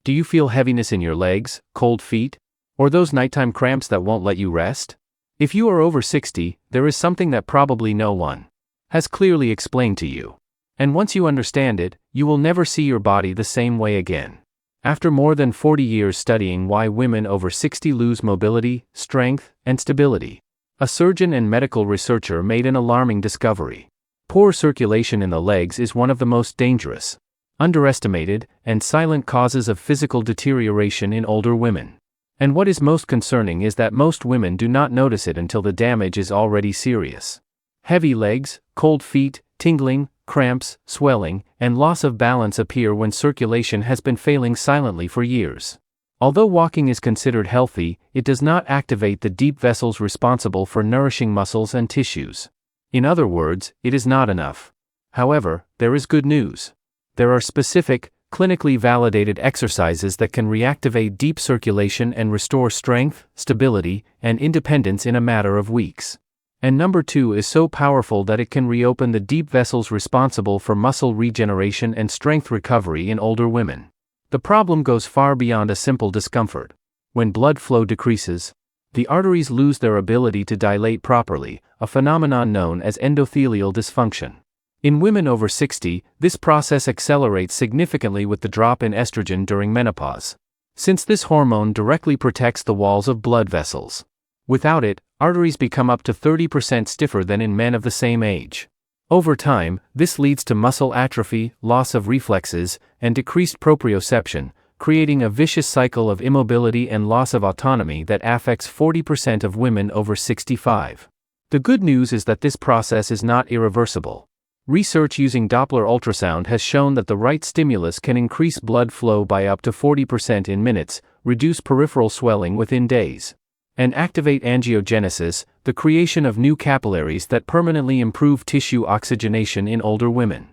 Do you feel heaviness in your legs, cold feet, or those nighttime cramps that won't let you rest? If you are over 60, there is something that probably no one has clearly explained to you. And once you understand it, you will never see your body the same way again. After more than 40 years studying why women over 60 lose mobility, strength, and stability, a surgeon and medical researcher made an alarming discovery. Poor circulation in the legs is one of the most dangerous, underestimated, and silent causes of physical deterioration in older women. And what is most concerning is that most women do not notice it until the damage is already serious. Heavy legs, cold feet, tingling, cramps, swelling, and loss of balance appear when circulation has been failing silently for years. Although walking is considered healthy, it does not activate the deep vessels responsible for nourishing muscles and tissues. In other words, it is not enough. However, there is good news. There are specific, clinically validated exercises that can reactivate deep circulation and restore strength, stability, and independence in a matter of weeks. And number 2 is so powerful that it can reopen the deep vessels responsible for muscle regeneration and strength recovery in older women. The problem goes far beyond a simple discomfort. When blood flow decreases, the arteries lose their ability to dilate properly, a phenomenon known as endothelial dysfunction. In women over 60, this process accelerates significantly with the drop in estrogen during menopause, since this hormone directly protects the walls of blood vessels. Without it, arteries become up to 30% stiffer than in men of the same age. Over time, this leads to muscle atrophy, loss of reflexes, and decreased proprioception, creating a vicious cycle of immobility and loss of autonomy that affects 40% of women over 65. The good news is that this process is not irreversible. Research using Doppler ultrasound has shown that the right stimulus can increase blood flow by up to 40% in minutes, reduce peripheral swelling within days, and activate angiogenesis, the creation of new capillaries that permanently improve tissue oxygenation in older women.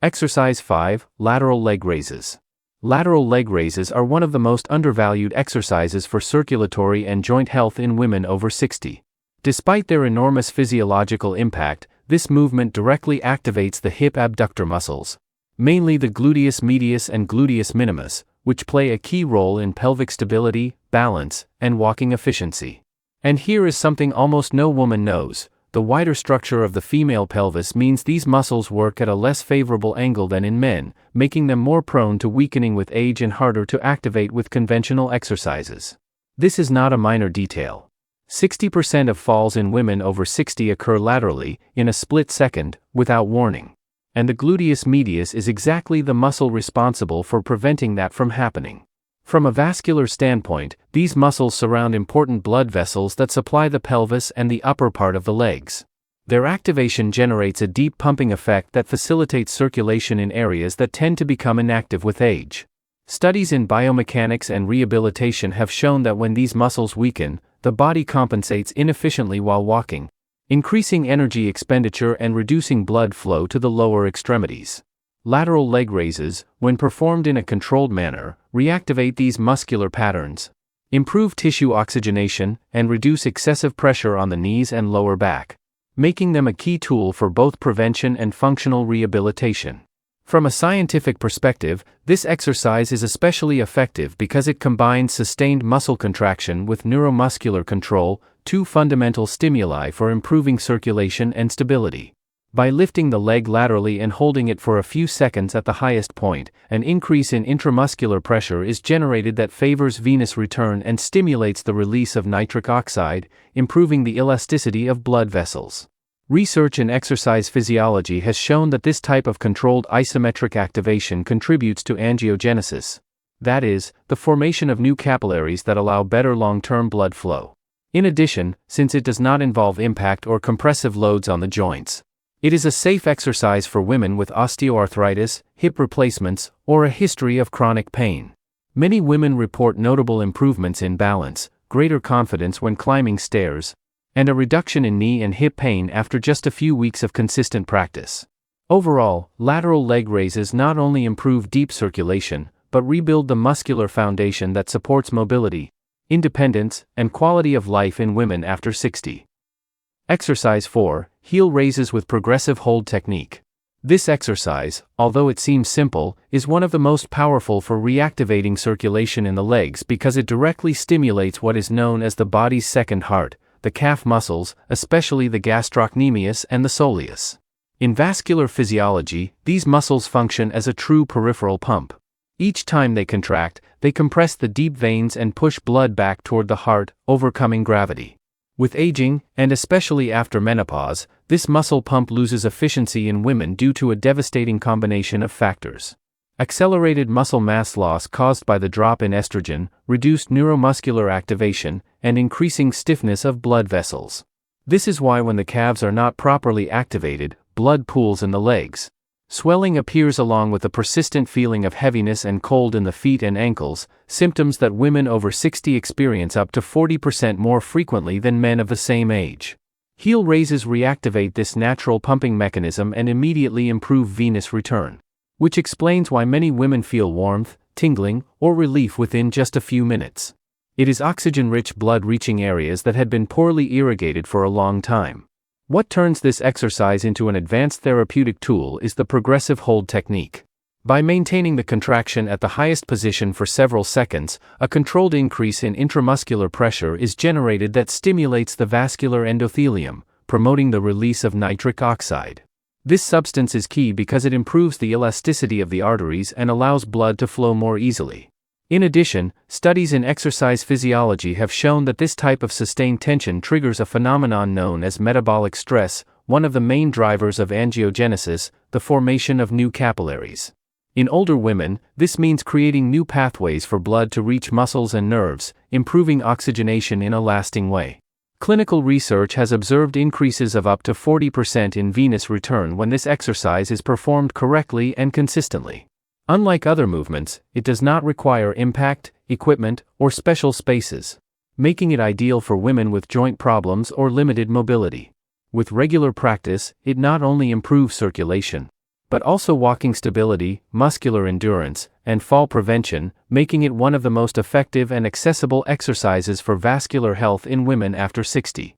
Exercise 5, lateral leg raises. Lateral leg raises are one of the most undervalued exercises for circulatory and joint health in women over 60. Despite their enormous physiological impact, this movement directly activates the hip abductor muscles, mainly the gluteus medius and gluteus minimus, which play a key role in pelvic stability, balance, and walking efficiency. And here is something almost no woman knows: the wider structure of the female pelvis means these muscles work at a less favorable angle than in men, making them more prone to weakening with age and harder to activate with conventional exercises. This is not a minor detail. 60% of falls in women over 60 occur laterally, in a split second, without warning. And the gluteus medius is exactly the muscle responsible for preventing that from happening. From a vascular standpoint, these muscles surround important blood vessels that supply the pelvis and the upper part of the legs. Their activation generates a deep pumping effect that facilitates circulation in areas that tend to become inactive with age. Studies in biomechanics and rehabilitation have shown that when these muscles weaken, the body compensates inefficiently while walking, increasing energy expenditure and reducing blood flow to the lower extremities. Lateral leg raises, when performed in a controlled manner, reactivate these muscular patterns, improve tissue oxygenation, and reduce excessive pressure on the knees and lower back, making them a key tool for both prevention and functional rehabilitation. From a scientific perspective, this exercise is especially effective because it combines sustained muscle contraction with neuromuscular control, two fundamental stimuli for improving circulation and stability. By lifting the leg laterally and holding it for a few seconds at the highest point, an increase in intramuscular pressure is generated that favors venous return and stimulates the release of nitric oxide, improving the elasticity of blood vessels. Research in exercise physiology has shown that this type of controlled isometric activation contributes to angiogenesis. That is, the formation of new capillaries that allow better long-term blood flow. In addition, since it does not involve impact or compressive loads on the joints, it is a safe exercise for women with osteoarthritis, hip replacements, or a history of chronic pain. Many women report notable improvements in balance, greater confidence when climbing stairs, and a reduction in knee and hip pain after just a few weeks of consistent practice. Overall, lateral leg raises not only improve deep circulation, but rebuild the muscular foundation that supports mobility, independence, and quality of life in women after 60. Exercise 4, heel raises with progressive hold technique. This exercise, although it seems simple, is one of the most powerful for reactivating circulation in the legs because it directly stimulates what is known as the body's second heart, the calf muscles, especially the gastrocnemius and the soleus. In vascular physiology, these muscles function as a true peripheral pump. Each time they contract, they compress the deep veins and push blood back toward the heart, overcoming gravity. With aging, and especially after menopause, this muscle pump loses efficiency in women due to a devastating combination of factors. Accelerated muscle mass loss caused by the drop in estrogen, reduced neuromuscular activation, and increasing stiffness of blood vessels. This is why when the calves are not properly activated, blood pools in the legs. Swelling appears along with a persistent feeling of heaviness and cold in the feet and ankles, symptoms that women over 60 experience up to 40% more frequently than men of the same age. Heel raises reactivate this natural pumping mechanism and immediately improve venous return, which explains why many women feel warmth, tingling, or relief within just a few minutes. It is oxygen-rich blood reaching areas that had been poorly irrigated for a long time. What turns this exercise into an advanced therapeutic tool is the progressive hold technique. By maintaining the contraction at the highest position for several seconds, a controlled increase in intramuscular pressure is generated that stimulates the vascular endothelium, promoting the release of nitric oxide. This substance is key because it improves the elasticity of the arteries and allows blood to flow more easily. In addition, studies in exercise physiology have shown that this type of sustained tension triggers a phenomenon known as metabolic stress, one of the main drivers of angiogenesis, the formation of new capillaries. In older women, this means creating new pathways for blood to reach muscles and nerves, improving oxygenation in a lasting way. Clinical research has observed increases of up to 40% in venous return when this exercise is performed correctly and consistently. Unlike other movements, it does not require impact, equipment, or special spaces, making it ideal for women with joint problems or limited mobility. With regular practice, it not only improves circulation, but also walking stability, muscular endurance, and fall prevention, making it one of the most effective and accessible exercises for vascular health in women after 60.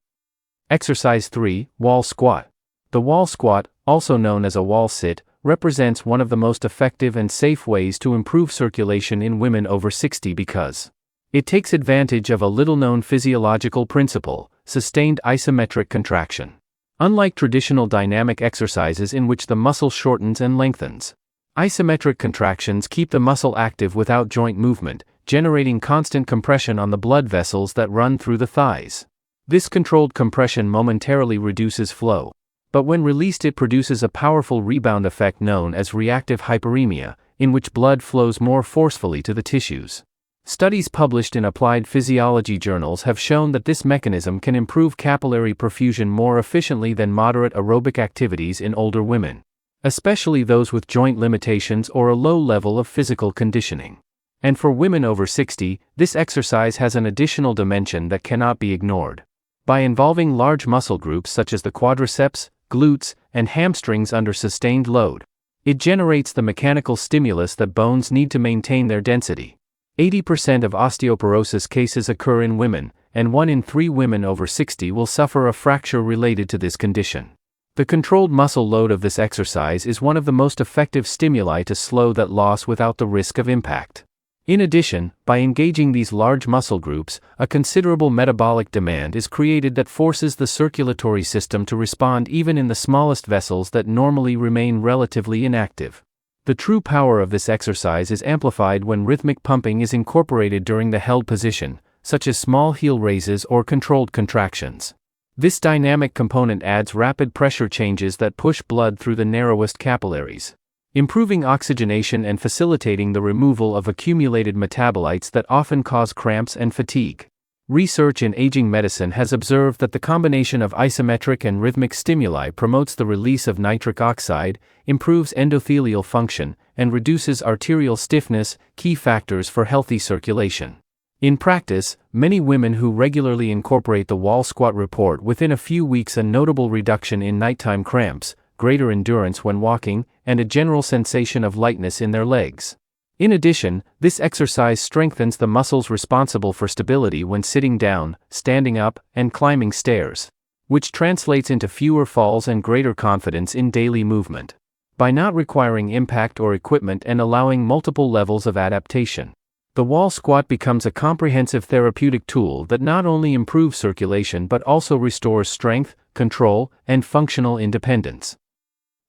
Exercise 3, Wall Squat. The wall squat, also known as a wall sit, represents one of the most effective and safe ways to improve circulation in women over 60 because it takes advantage of a little-known physiological principle, sustained isometric contraction. Unlike traditional dynamic exercises in which the muscle shortens and lengthens, isometric contractions keep the muscle active without joint movement, generating constant compression on the blood vessels that run through the thighs. This controlled compression momentarily reduces flow, but when released it produces a powerful rebound effect known as reactive hyperemia, in which blood flows more forcefully to the tissues. Studies published in applied physiology journals have shown that this mechanism can improve capillary perfusion more efficiently than moderate aerobic activities in older women, especially those with joint limitations or a low level of physical conditioning. And for women over 60, this exercise has an additional dimension that cannot be ignored. By involving large muscle groups such as the quadriceps, glutes, and hamstrings under sustained load, it generates the mechanical stimulus that bones need to maintain their density. 80% of osteoporosis cases occur in women, and 1 in 3 women over 60 will suffer a fracture related to this condition. The controlled muscle load of this exercise is one of the most effective stimuli to slow that loss without the risk of impact. In addition, by engaging these large muscle groups, a considerable metabolic demand is created that forces the circulatory system to respond even in the smallest vessels that normally remain relatively inactive. The true power of this exercise is amplified when rhythmic pumping is incorporated during the held position, such as small heel raises or controlled contractions. This dynamic component adds rapid pressure changes that push blood through the narrowest capillaries, improving oxygenation and facilitating the removal of accumulated metabolites that often cause cramps and fatigue. Research in aging medicine has observed that the combination of isometric and rhythmic stimuli promotes the release of nitric oxide, improves endothelial function, and reduces arterial stiffness, key factors for healthy circulation. In practice, many women who regularly incorporate the wall squat report within a few weeks a notable reduction in nighttime cramps, greater endurance when walking, and a general sensation of lightness in their legs. In addition, this exercise strengthens the muscles responsible for stability when sitting down, standing up, and climbing stairs, which translates into fewer falls and greater confidence in daily movement. by not requiring impact or equipment and allowing multiple levels of adaptation. The wall squat becomes a comprehensive therapeutic tool that not only improves circulation but also restores strength, control, and functional independence.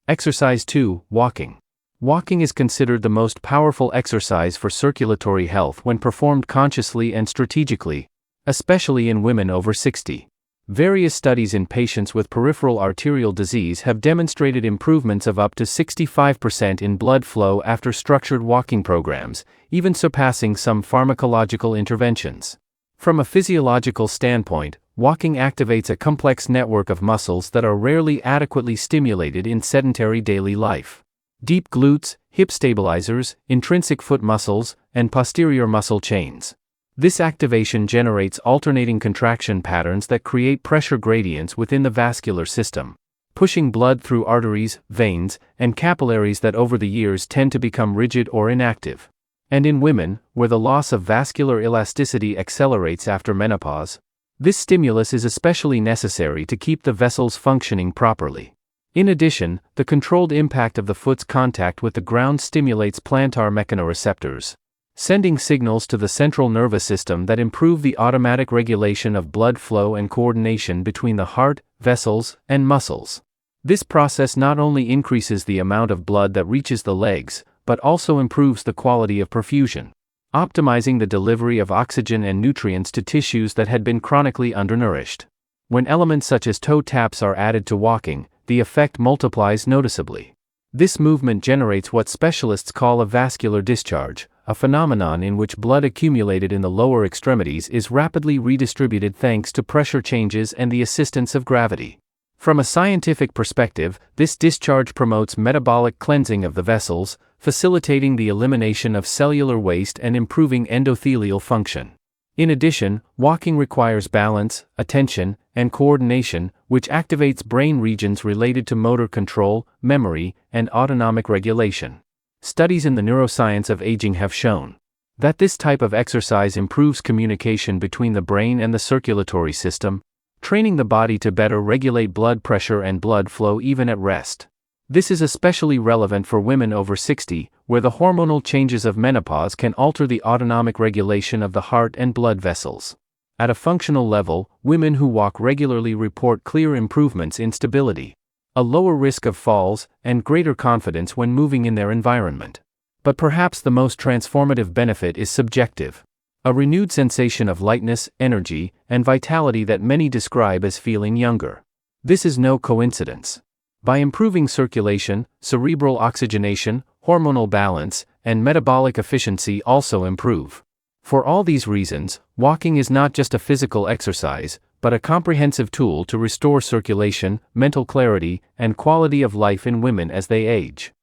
Exercise 2. Walking. Walking is considered the most powerful exercise for circulatory health when performed consciously and strategically, especially in women over 60. Various studies in patients with peripheral arterial disease have demonstrated improvements of up to 65% in blood flow after structured walking programs, even surpassing some pharmacological interventions. From a physiological standpoint, walking activates a complex network of muscles that are rarely adequately stimulated in sedentary daily life. Deep glutes, hip stabilizers, intrinsic foot muscles, and posterior muscle chains. This activation generates alternating contraction patterns that create pressure gradients within the vascular system, pushing blood through arteries, veins, and capillaries that over the years tend to become rigid or inactive. And in women, where the loss of vascular elasticity accelerates after menopause, this stimulus is especially necessary to keep the vessels functioning properly. In addition, the controlled impact of the foot's contact with the ground stimulates plantar mechanoreceptors, sending signals to the central nervous system that improve the automatic regulation of blood flow and coordination between the heart, vessels, and muscles. This process not only increases the amount of blood that reaches the legs, but also improves the quality of perfusion, optimizing the delivery of oxygen and nutrients to tissues that had been chronically undernourished. When elements such as toe taps are added to walking, the effect multiplies noticeably. This movement generates what specialists call a vascular discharge, a phenomenon in which blood accumulated in the lower extremities is rapidly redistributed thanks to pressure changes and the assistance of gravity. From a scientific perspective, this discharge promotes metabolic cleansing of the vessels, facilitating the elimination of cellular waste and improving endothelial function. In addition, walking requires balance, attention, and coordination, which activates brain regions related to motor control, memory, and autonomic regulation. Studies in the neuroscience of aging have shown that this type of exercise improves communication between the brain and the circulatory system, training the body to better regulate blood pressure and blood flow even at rest. This is especially relevant for women over 60, where the hormonal changes of menopause can alter the autonomic regulation of the heart and blood vessels. At a functional level, women who walk regularly report clear improvements in stability, a lower risk of falls, and greater confidence when moving in their environment. But perhaps the most transformative benefit is subjective. A renewed sensation of lightness, energy, and vitality that many describe as feeling younger. This is no coincidence. By improving circulation, cerebral oxygenation, hormonal balance, and metabolic efficiency also improve. For all these reasons, walking is not just a physical exercise, but a comprehensive tool to restore circulation, mental clarity, and quality of life in women as they age.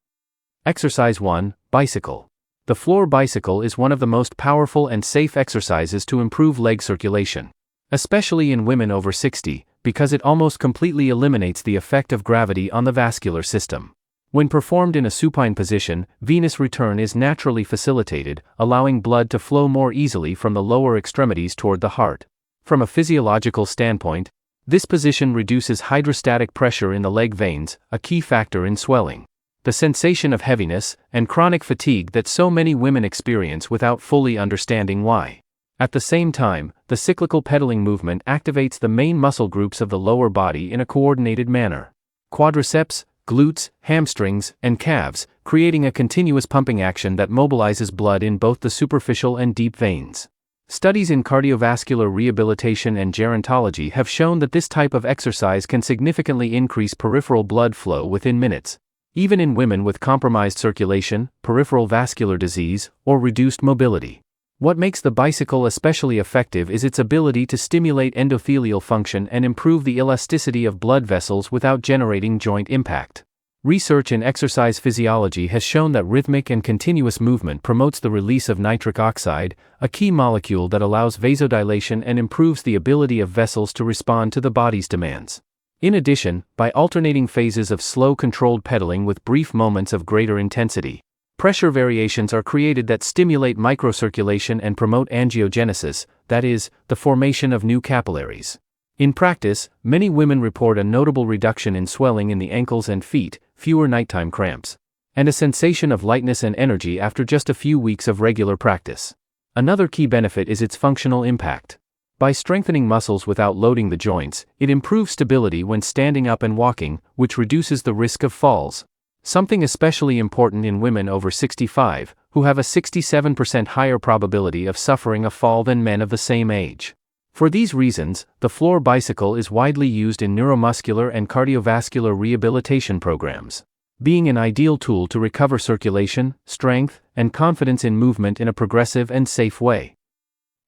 Exercise 1. Bicycle. The floor bicycle is one of the most powerful and safe exercises to improve leg circulation, especially in women over 60, because it almost completely eliminates the effect of gravity on the vascular system. When performed in a supine position, venous return is naturally facilitated, allowing blood to flow more easily from the lower extremities toward the heart. From a physiological standpoint, this position reduces hydrostatic pressure in the leg veins, a key factor in swelling, the sensation of heaviness, and chronic fatigue that so many women experience without fully understanding why. At the same time, the cyclical pedaling movement activates the main muscle groups of the lower body in a coordinated manner. Quadriceps, glutes, hamstrings, and calves, creating a continuous pumping action that mobilizes blood in both the superficial and deep veins. Studies in cardiovascular rehabilitation and gerontology have shown that this type of exercise can significantly increase peripheral blood flow within minutes, even in women with compromised circulation, peripheral vascular disease, or reduced mobility. What makes the bicycle especially effective is its ability to stimulate endothelial function and improve the elasticity of blood vessels without generating joint impact. Research in exercise physiology has shown that rhythmic and continuous movement promotes the release of nitric oxide, a key molecule that allows vasodilation and improves the ability of vessels to respond to the body's demands. In addition, by alternating phases of slow controlled pedaling with brief moments of greater intensity, pressure variations are created that stimulate microcirculation and promote angiogenesis, that is, the formation of new capillaries. In practice, many women report a notable reduction in swelling in the ankles and feet, fewer nighttime cramps, and a sensation of lightness and energy after just a few weeks of regular practice. Another key benefit is its functional impact. By strengthening muscles without loading the joints, it improves stability when standing up and walking, which reduces the risk of falls. Something especially important in women over 65, who have a 67% higher probability of suffering a fall than men of the same age. For these reasons, the floor bicycle is widely used in neuromuscular and cardiovascular rehabilitation programs, being an ideal tool to recover circulation, strength, and confidence in movement in a progressive and safe way.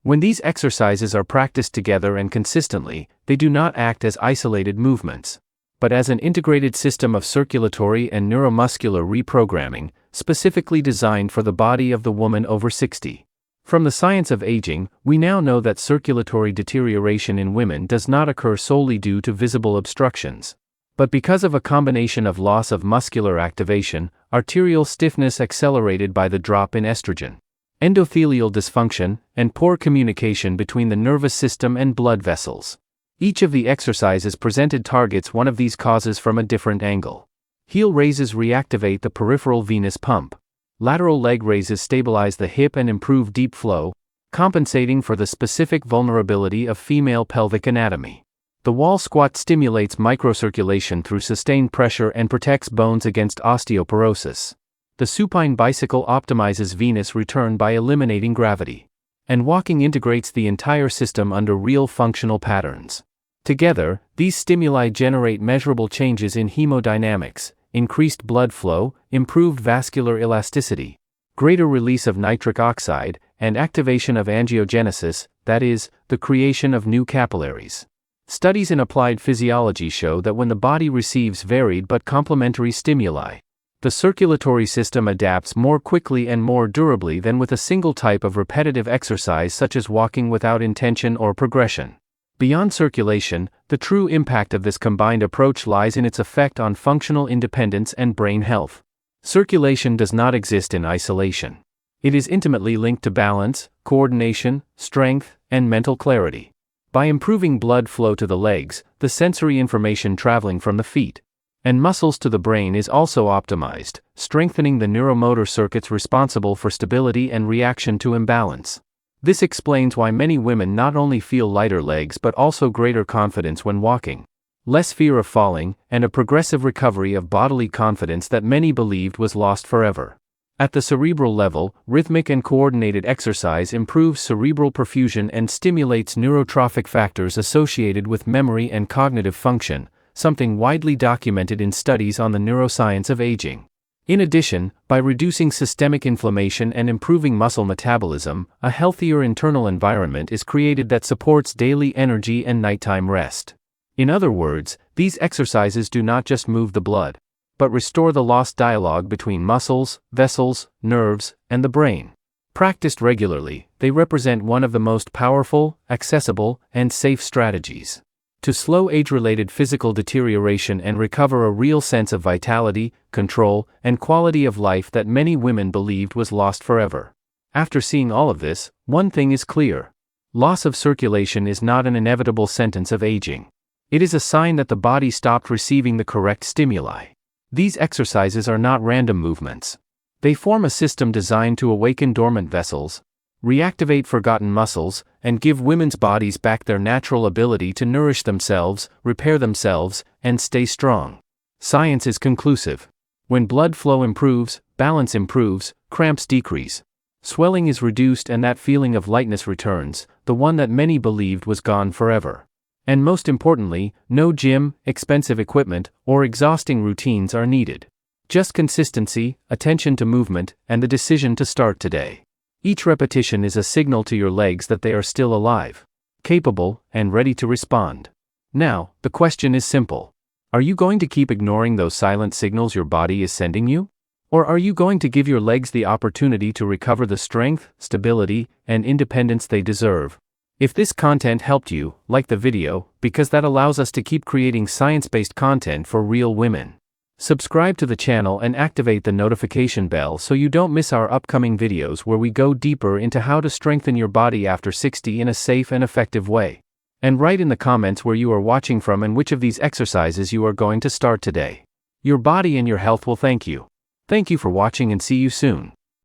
When these exercises are practiced together and consistently, they do not act as isolated movements, but as an integrated system of circulatory and neuromuscular reprogramming, specifically designed for the body of the woman over 60. From the science of aging, we now know that circulatory deterioration in women does not occur solely due to visible obstructions, but because of a combination of loss of muscular activation, arterial stiffness accelerated by the drop in estrogen, endothelial dysfunction, and poor communication between the nervous system and blood vessels. Each of the exercises presented targets one of these causes from a different angle. Heel raises reactivate the peripheral venous pump. Lateral leg raises stabilize the hip and improve deep flow, compensating for the specific vulnerability of female pelvic anatomy. The wall squat stimulates microcirculation through sustained pressure and protects bones against osteoporosis. The supine bicycle optimizes venous return by eliminating gravity. And walking integrates the entire system under real functional patterns. Together, these stimuli generate measurable changes in hemodynamics, increased blood flow, improved vascular elasticity, greater release of nitric oxide, and activation of angiogenesis, that is, the creation of new capillaries. Studies in applied physiology show that when the body receives varied but complementary stimuli, the circulatory system adapts more quickly and more durably than with a single type of repetitive exercise such as walking without intention or progression. Beyond circulation, the true impact of this combined approach lies in its effect on functional independence and brain health. Circulation does not exist in isolation. It is intimately linked to balance, coordination, strength, and mental clarity. By improving blood flow to the legs, the sensory information traveling from the feet and muscles to the brain is also optimized, strengthening the neuromotor circuits responsible for stability and reaction to imbalance. This explains why many women not only feel lighter legs but also greater confidence when walking, less fear of falling, and a progressive recovery of bodily confidence that many believed was lost forever. At the cerebral level, rhythmic and coordinated exercise improves cerebral perfusion and stimulates neurotrophic factors associated with memory and cognitive function, something widely documented in studies on the neuroscience of aging. In addition, by reducing systemic inflammation and improving muscle metabolism, a healthier internal environment is created that supports daily energy and nighttime rest. In other words, these exercises do not just move the blood, but restore the lost dialogue between muscles, vessels, nerves, and the brain. Practiced regularly, they represent one of the most powerful, accessible, and safe strategies to slow age-related physical deterioration and recover a real sense of vitality, control, and quality of life that many women believed was lost forever. After seeing all of this, one thing is clear. Loss of circulation is not an inevitable sentence of aging. It is a sign that the body stopped receiving the correct stimuli. These exercises are not random movements. They form a system designed to awaken dormant vessels, reactivate forgotten muscles, and give women's bodies back their natural ability to nourish themselves, repair themselves, and stay strong. Science is conclusive. When blood flow improves, balance improves, cramps decrease, swelling is reduced, and that feeling of lightness returns, the one that many believed was gone forever. And most importantly, no gym, expensive equipment, or exhausting routines are needed. Just consistency, attention to movement, and the decision to start today. Each repetition is a signal to your legs that they are still alive, capable, and ready to respond. Now, the question is simple. Are you going to keep ignoring those silent signals your body is sending you? Or are you going to give your legs the opportunity to recover the strength, stability, and independence they deserve? If this content helped you, like the video, because that allows us to keep creating science-based content for real women. Subscribe to the channel and activate the notification bell so you don't miss our upcoming videos where we go deeper into how to strengthen your body after 60 in a safe and effective way. And write in the comments where you are watching from and which of these exercises you are going to start today. Your body and your health will thank you. Thank you for watching and see you soon.